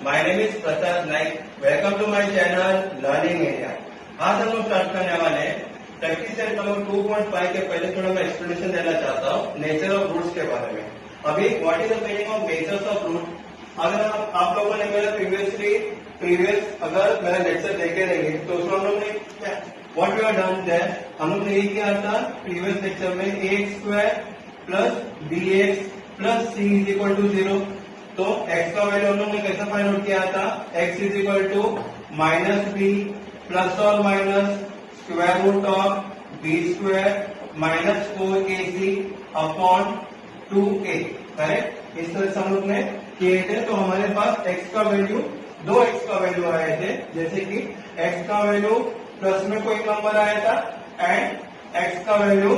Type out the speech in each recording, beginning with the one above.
My name is Prasad Naik. Welcome to my channel Learning India. आज हम लोग start करने वाले हैं प्रैक्टिस सेट नंबर 2.5 के पहले थोड़ा मैं एक्सप्लेनेशन देना चाहता हूँ नेचर ऑफ रूट्स के बारे में। अभी what is the meaning of natures of root? अगर आप लोगों ने मेरा प्रीवियस अगर मेरा लेक्चर देखे रहेंगे तो उसमें हम लोग ने what we have done there, हम लोग ने ये किया था प्रीवियस लेक्चर में ax² plus bx plus c is equal to 0। तो x का वैल्यू हम लोग ने कैसा फाइंड आउट किया था? x is equal to minus B plus और minus square root of B square minus 4ac upon 2a। Correct? इस तरह से हम लोग ने किए थे। तो हमारे पास x का वैल्यू दो x का वैल्यू आए थे, जैसे कि x का वैल्यू प्लस में कोई नंबर आया था एंड x का वैल्यू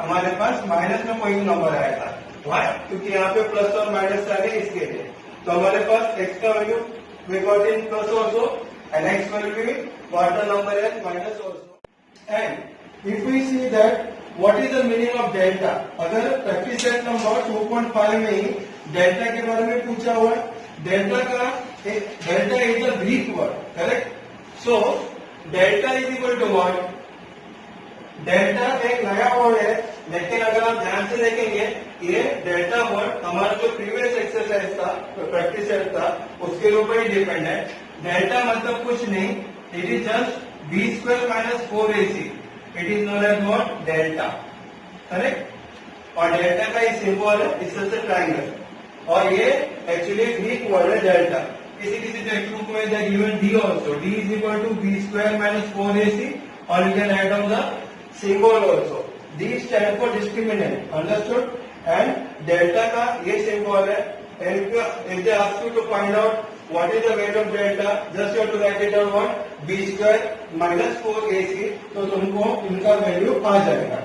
हमारे पास माइनस में कोई नंबर आया था। Why? क्योंकि यहाँ पे प्लस और माइनस आ गए इसके लिए। तो हमारे पास x का value we got in plus also and x value we got the number as minus also. And if we see that what is the meaning of delta, अगर प्रैक्टिस सेट नंबर 2.5 में ही delta के बारे में पूछा हुआ है, delta is a Greek word, correct? So delta is equal to what? Delta एक नया वर्ड है, लेकिन अगर आप ध्यान से देखेंगे ये डेल्टा वर्ड हमारा जो प्रीवियस एक्सरसाइज था, प्रैक्टिस सेट था, उसके ऊपर ही डिपेंड है। डेल्टा मतलब कुछ नहीं, it is just B square minus 4ac। It is known as what? Delta. Correct? और डेल्टा का ये सिंबल है इस तरह से ट्राइंगल, और ये एक्चुअली ग्रीक वर्ड है डेल्टा। किसी किसी टेक्स्ट बुक में the given D also, D is equal to B square minus 4ac, और you can add on the symbol also. D stand for discriminant, understood? And delta का ये symbol है। And if they ask you to find out what is the value of delta, just you have to write it down what? b square minus 4ac, तो तुमको इनका value आ जाएगा।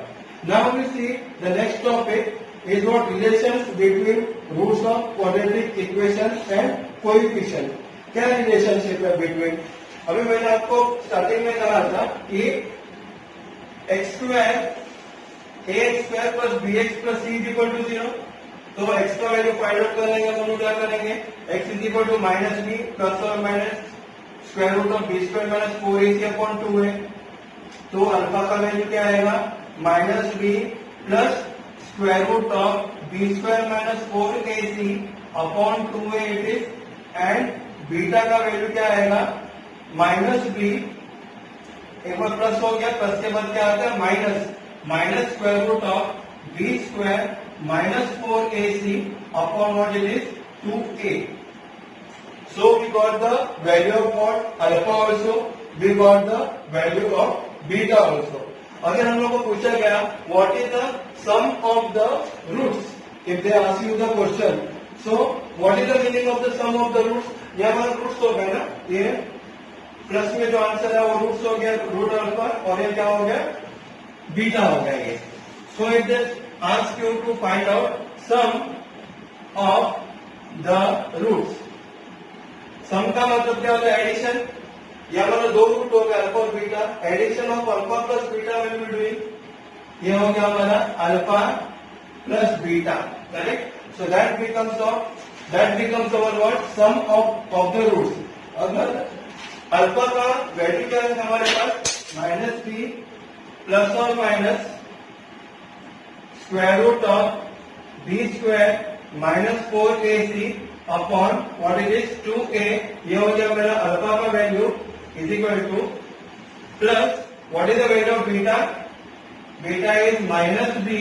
Now we see the next topic is what? Relations between roots of quadratic equations and coefficient। क्या relationship है between? अभी मैंने आपको starting में कहा था कि x square ax square plus bx plus c is equal to 0। तो x का वैल्यू फाइंड आउट करने का हम क्या करेंगे? x is equal to minus B plus और minus square root of B square minus 4ac upon 2a। तो alpha का वैल्यू क्या आएगा? Minus B plus square root of B square minus 4ac upon 2a it is. And beta का value क्या आएगा? Minus B, एक बार plus हो गया, प्लस के बाद क्या आता है? Minus square root of B square minus 4ac upon what it is? 2a. So we got the value of what? Alpha also. We got the value of beta also. अगर हम लोग को पूछा गया what is the sum of the roots, if they ask you the question, so what is the meaning of the sum of the roots? ये हमारा roots हो गया ना, ये प्लस में जो आंसर है वो रूट्स हो गया, रूट अल्फा, और ये क्या हो गया? बीटा हो गया ये। So if they ask you to find out sum of the roots, sum का मतलब क्या होता है? एडिशन। या मतलब दो रूट हो गया अल्फा और beta, addition of alpha plus beta will be doing. ये हो गया हमारा alpha plus beta, correct? So that becomes our what? Sum of the roots. अगर अल्फा का वैल्यू क्या है हमारे पास? माइनस बी प्लस और minus square root of B square minus 4ac upon what it is? 2a। ये हो गया मेरा अल्फा का value is equal to plus what is the value of beta? Beta is minus B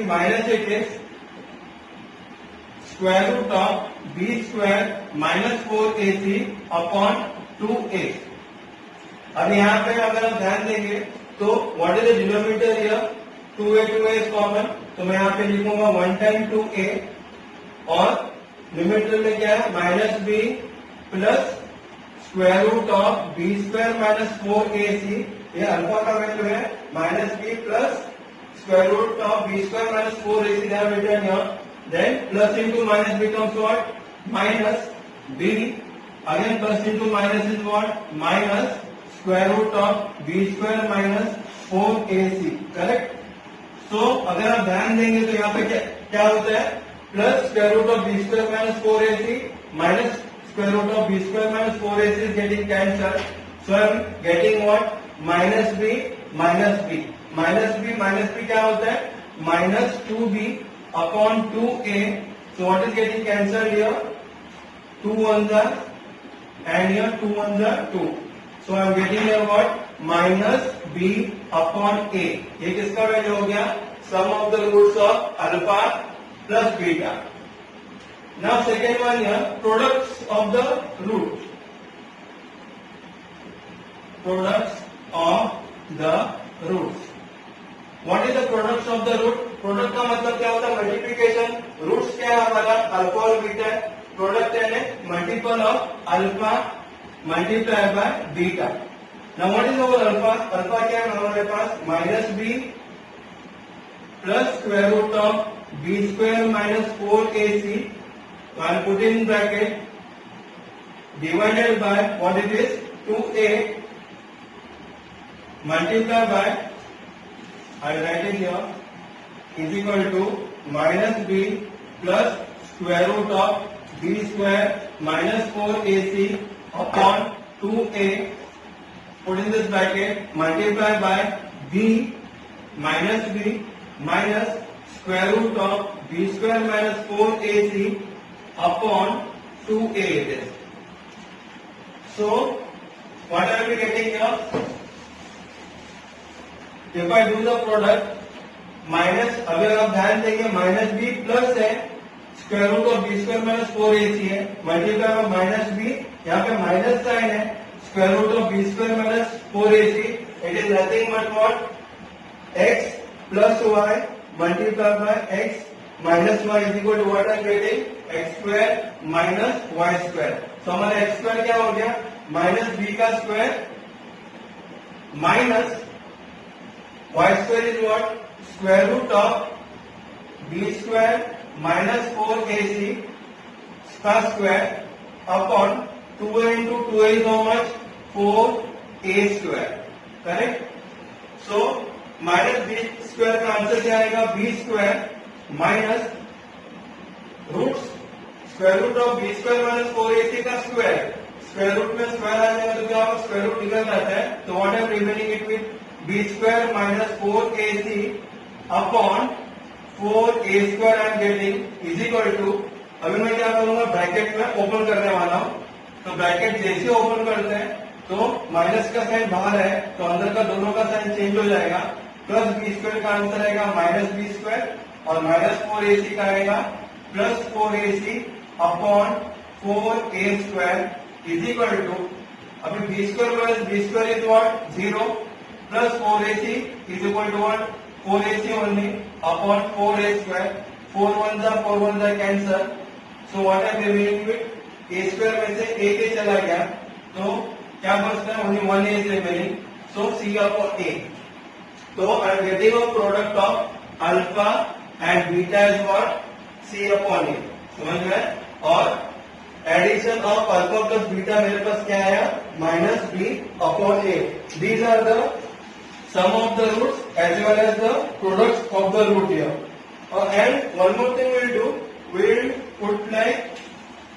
minus it is square root of B square minus 4ac upon 2a। अब यहाँ पे अगर हम ध्यान देंगे तो what is the denominator here? 2a इज common, तो मैं यहाँ पे लिखूंगा 1 टाइम 2a, और न्यूमरेटर में क्या है? Minus B plus square root of B square minus 4ac। ये अल्फा का वैल्यू है minus B plus square root of B square minus 4ac। they have written here, then plus into minus becomes what? Minus b, again plus into minus is what? Minus square root of B square minus 4ac, correct? तो अगर आप ध्यान देंगे तो यहाँ पे क्या होता है? plus square root of b square minus 4ac minus square root of b square minus 4ac is getting cancelled. So I am getting what? Minus b minus b. Minus b क्या होता है? Minus 2b upon 2a. So what is getting cancelled here? 2 ones are and here 2 ones are 2. So I am getting here what? Minus b upon a. ये किसका value हो गया? Sum of the roots of alpha plus beta. Now second one here, products of the root. Products of the roots. What is the products of the root? Product का मतलब क्या होता है? Multiplication. Roots क्या है हमारा? अल्फा और beta. Product यानी multiple of alpha multiply by beta. Now what is our alpha? Alpha क्या है हमारे पास? Minus B plus square root of b square minus 4ac. So I am putting in bracket divided by what it is 2a multiplied by I will write it here is equal to minus b plus square root of b square minus 4ac upon 2a. Put in this bracket multiplied by b minus square root of b square minus 4ac upon 2a it is. So what I will be getting here? If I do the product minus, अगर आप ध्यान देंगे minus B plus है square root of B square minus 4ac है multiply by minus B. यहाँ पे minus sign है square root of B square minus 4ac. It is nothing but what? x plus y multiplied by x minus y is equal to what I am getting? x square minus y square. So हमारा x square क्या हो गया? Minus b का square minus y square is what? Square root of b square minus 4ac का square upon 2a into 2a is how much? 4a square. Correct? So minus B square का answer क्या आएगा? B square minus root square root of B square minus 4ac का square. Square root में square आ जाएगा तो क्या होगा? स्क्वायर रूट निकल जाता है. तो what I am remaining it with B square minus 4ac upon 4a square I am getting is equal to. अभी मैं क्या करूंगा? ब्रैकेट में ओपन करने वाला हूं. तो ब्रैकेट जैसे ओपन करते हैं तो माइनस का साइन बाहर है तो अंदर का दोनों का साइन चेंज हो जाएगा. प्लस बी स्क्वायर का आंसर आएगा माइनस बी स्क्वायर और माइनस 4ac का आएगा plus 4ac upon 4a square is equal to. अभी B square minus B square is what? 0 plus 4ac is equal to what? 4ac only upon 4a square. 4 1 जा cancel. So what I am remaining with a square में से a चला गया तो क्या बचता है? Only 1a is remaining. So c upon a. So I am getting a product of alpha and beta is what? C upon a. समझ में? और addition of alpha plus beta मेरे पास क्या आया? Minus B upon A. These are the sum of the roots as well as the products of the root here. And one more thing we'll do, we'll put like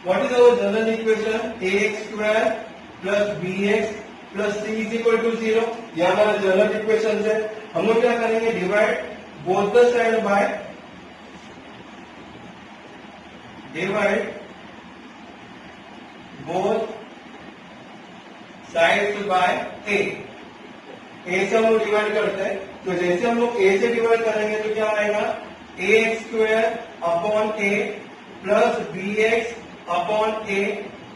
what is our general equation? ax square plus bx plus c is equal to 0. यह हमारा general equation है. हम लोग क्या करेंगे? Divide both the side by divide both sides by a. a से हम लोग डिवाइड करते हैं तो जैसे हम लोग a से डिवाइड करेंगे तो क्या आएगा? ax square upon a plus bx upon a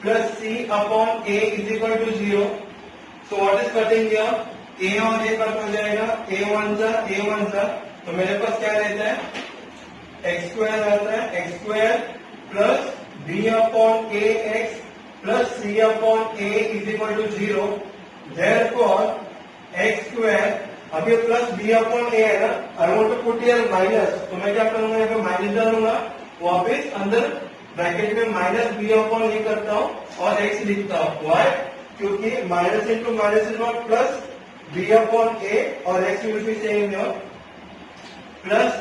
plus c upon a is equal to 0. So what is cutting here? a और a कट हो जाएगा. a1 जा तो मेरे पास क्या रहता है? x स्क्वायर रहता है. x स्क्वायर plus b upon a x plus c upon a is equal to 0. Therefore x square अभी प्लस b अपॉन a है ना. I want to put here minus तो मैं क्या करूंगा? यहाँ पे माइनस डालूंगा. वापिस अंदर ब्रैकेट में माइनस बी अपॉन ए करता हूँ और x लिखता हूँ. वाई? क्योंकि minus into minus is not plus b upon a और x will be same here plus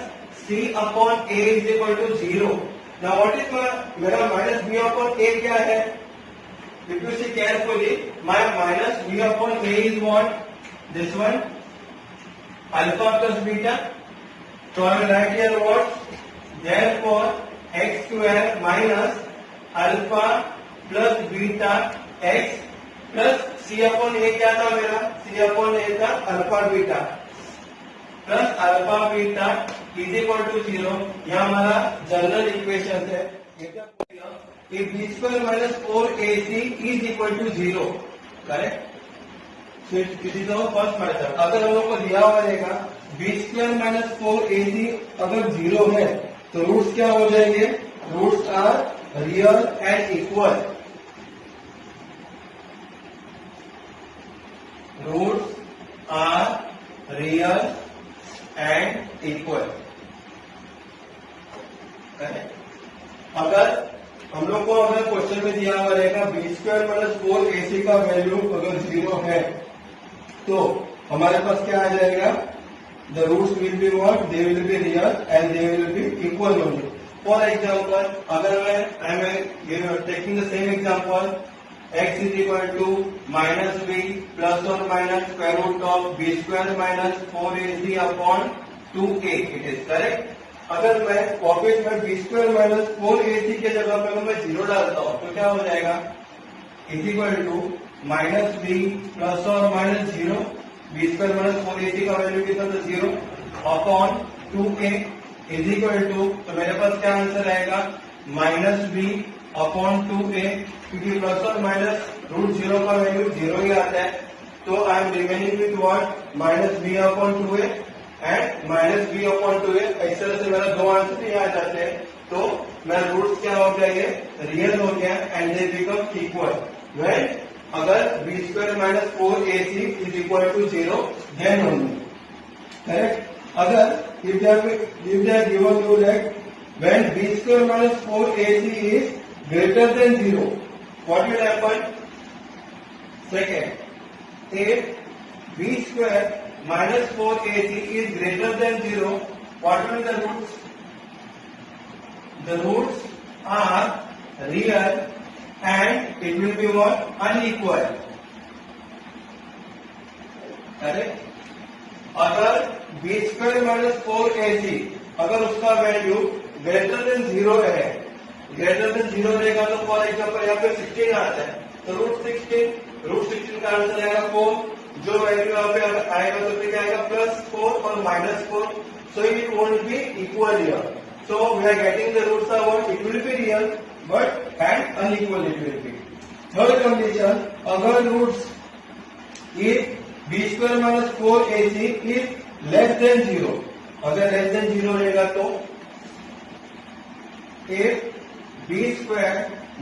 c upon a is equal to 0. Now what is मेरा माइनस बी अपॉन ए क्या है? If you see carefully, my minus B upon a is what? This one, alpha plus beta. So I will write here what? Therefore, x square minus alpha plus beta x plus c upon a क्या था मेरा? c upon a था alpha beta plus alpha beta is equal to 0. यह हमारा general equation है. if b square minus 4ac is equal to 0, correct? किसी का first method. अगर हम लोग को दिया हुआ रहेगा बी स्क्वायर माइनस 4ac अगर 0 है तो रूट्स क्या हो जाएंगे? Roots are real and equal. Roots are real and equal. अगर हम लोग को अगर क्वेश्चन में दिया हुआ रहेगा बी स्क्वायर माइनस 4ac का वैल्यू अगर 0 है तो हमारे पास क्या आ जाएगा? The roots will be what? They will be real and they will be equal only. For example, अगर मैं taking the same example, x is equal to minus B plus और minus square root of B square minus 4ac upon 2a. It is correct. अगर मैं वापिस में B square minus 4ac के जगह पर मैं 0 डालता हूं तो क्या हो जाएगा? Is equal to minus B plus और minus 0, b square minus 4ac का वैल्यू कितना था? 0 upon 2a is equal to, तो मेरे पास क्या आंसर आएगा? माइनस बी अपॉन 2a, क्योंकि प्लस और माइनस रूट 0 का वैल्यू 0 ही आता है. तो I am remaining with what? Minus B upon 2a and minus B upon 2a. इस तरह से मेरा दो आंसर ही आ जाते हैं. तो मेरा रूट्स क्या हो गया? ये रियल हो गया and they become equal. When अगर b square minus 4ac is equal to 0, then only. Correct. अगर if they are given you that when b square minus 4ac is greater than 0, what will happen? Second, if b square minus 4ac is greater than 0, what will be the roots? The roots are real and it will be what? Unequal. Correct. अगर b square minus 4ac अगर उसका value greater than 0 है, greater than 0 रहेगा तो for example यहाँ पे 16 आता है तो रूट 16 का आंसर आएगा 4. जो वैल्यू यहाँ पे आएगा तो फिर क्या आएगा? प्लस 4 और minus 4. So it won't be equal here. So we are getting the roots are what? It will be real but and unequal it will be. Third condition, अगर roots if b square minus 4ac is less than 0, अगर less than 0 रहेगा तो if b square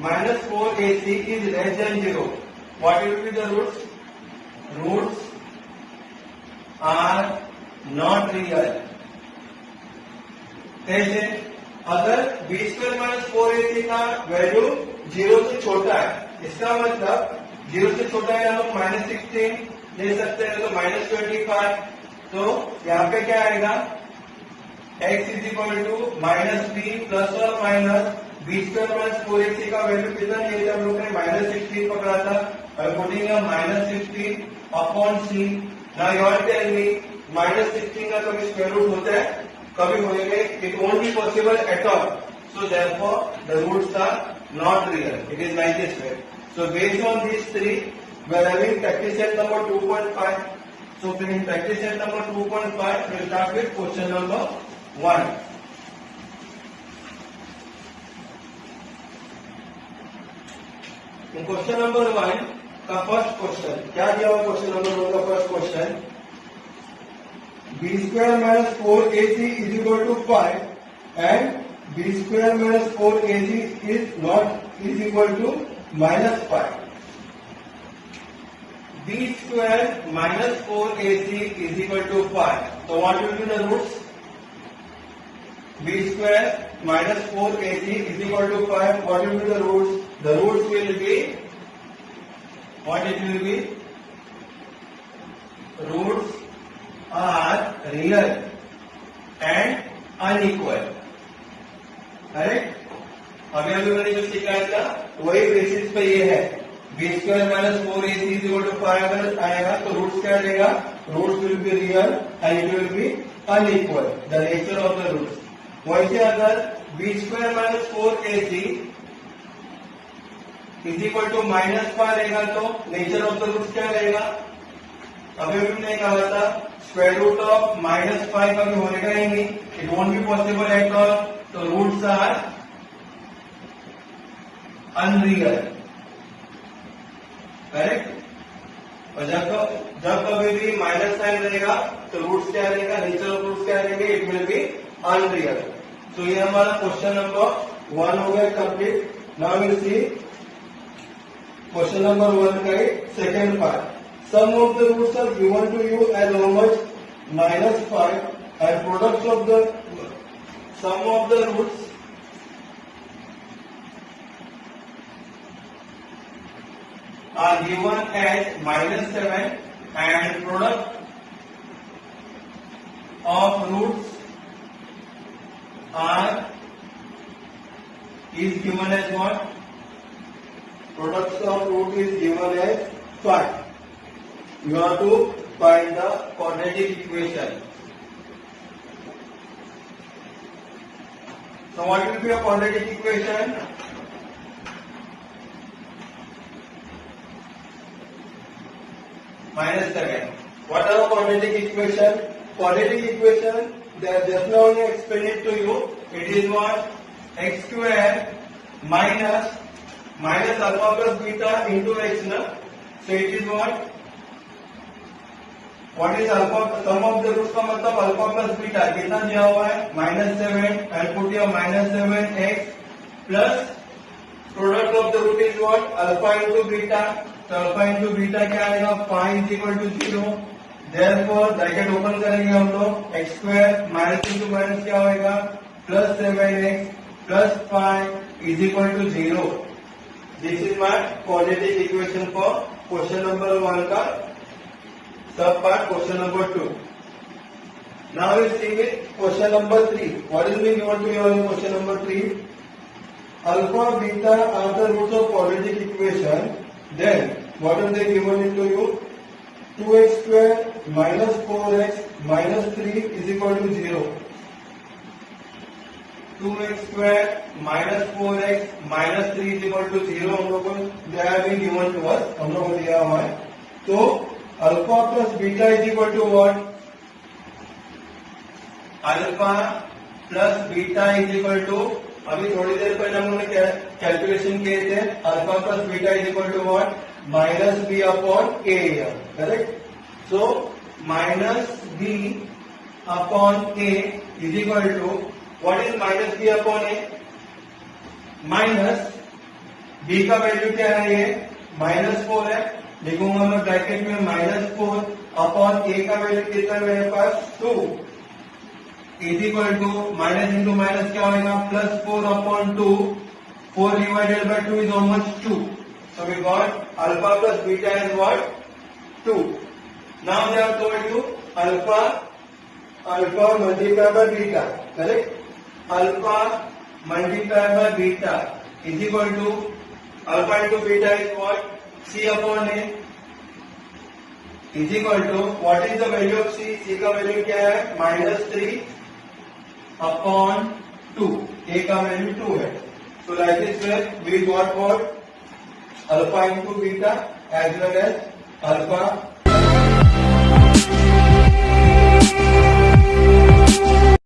minus 4ac is less than 0, what will be the roots? Roots are not real. कैसे? अगर b square minus 4ac का value 0 से छोटा है, इसका मतलब 0 से छोटा है, हम लोग माइनस 16 ले सकते हैं तो माइनस 25. तो यहाँ पे क्या आएगा? x is equal to minus B plus और minus B square minus 4ac का वैल्यू कितना लिया था हम लोग ने? माइनस 16 पकड़ा था. Putting minus 16 upon c. Now you are tell me minus 16 का कभी स्क्वायर रूट होता है? कभी होएगा? It won't be possible at all. So therefore the roots are not real. It is like this way. So based on these three, we are having practice set number 2.5. So in practice set number 2.5, we will start with question number 1. In question number 1 का first question क्या दिया हुआ? Question number 1 का first question, b square minus 4ac is equal to 5 and b square minus 4ac is equal to minus 5. b square minus 4ac is equal to 5. So what will be the roots? b square minus 4ac is equal to 5. What will be the roots? The roots will be, what it will be? Roots are real and unequal. Correct? अभी अभी मैंने जो सिखाया था वही basis पे ये है। B square minus 4ac equal to 5 अगर आएगा तो रूट्स क्या रहेगा, roots will be real and it will be unequal, the nature of the roots. वैसे अगर b square minus 4ac is equal to -5 रहेगा तो नेचर ऑफ द रूट्स क्या रहेगा, अभी भी मैंने कहा था स्क्वायर रूट ऑफ -5 कभी होने ही नहीं, it won't be possible at all, तो रूट्स आर अनरियल, करेक्ट। और जब कभी भी माइनस साइन रहेगा तो रूट्स क्या रहेगा, नेचर ऑफ रूट्स क्या रहेंगे, इट विल बी अनरियल। तो ये हमारा क्वेश्चन नंबर 1 हो गया complete. Now will see question number 1 का second part. Sum of the roots are given to you as how much, -5, and products of the sum of the roots are given as -7 and product of roots is given as what? Products of root is given as 5. You have to find the quadratic equation. So what will be a quadratic equation? -7. What are the quadratic equation? Quadratic equation, they are just now I explained it to you. It is what? X square minus alpha plus beta into x na. So it is what? What is alpha? Sum of the roots का मतलब alpha plus beta कितना दिया हुआ है, -7 and put your -7x plus product of the root is what? Alpha into beta, तो alpha into beta क्या आएगा, 5 equal to 0। Therefore bracket open करेंगे हम लोग, x square minus into minus क्या होएगा, +7x plus 5 is equal to 0। This is my quadratic equation for question number 1 का sub part question number 2। Now we see with question number 3. What is being given to you in question number 3? Alpha, beta are the roots of quadratic equation. Then what are they given to you? 2x square minus 4x minus 3 is equal to 0. 2x square minus 4x minus 3 is equal to 0 हम लोग को they have been given to us, हम लोग को दिया हुआ है। तो alpha plus beta is equal to what, alpha plus beta is equal to, अभी थोड़ी देर पहले हम लोगों ने कैलकुलेशन किए थे, alpha plus beta is equal to what, -b upon a, correct. So -b upon a is equal to what is -b upon a, minus b का value क्या है, ये -4 है, लिखूंगा मैं ब्रैकेट में -4 अपॉन a का वैल्यू कितना मेरे पास 2 is equal to minus into minus क्या होगा, +4 upon 2, 4 divided by 2 is how much, 2। So we got alpha plus beta is what, 2। Now they have told you alpha multiply by beta, correct. Alpha multiply by beta is equal to alpha into beta is what, c upon a is equal to what is the value of c, c का value क्या है, -3 upon 2, a का value 2 है। So like this way we got what, alpha into beta as well as alpha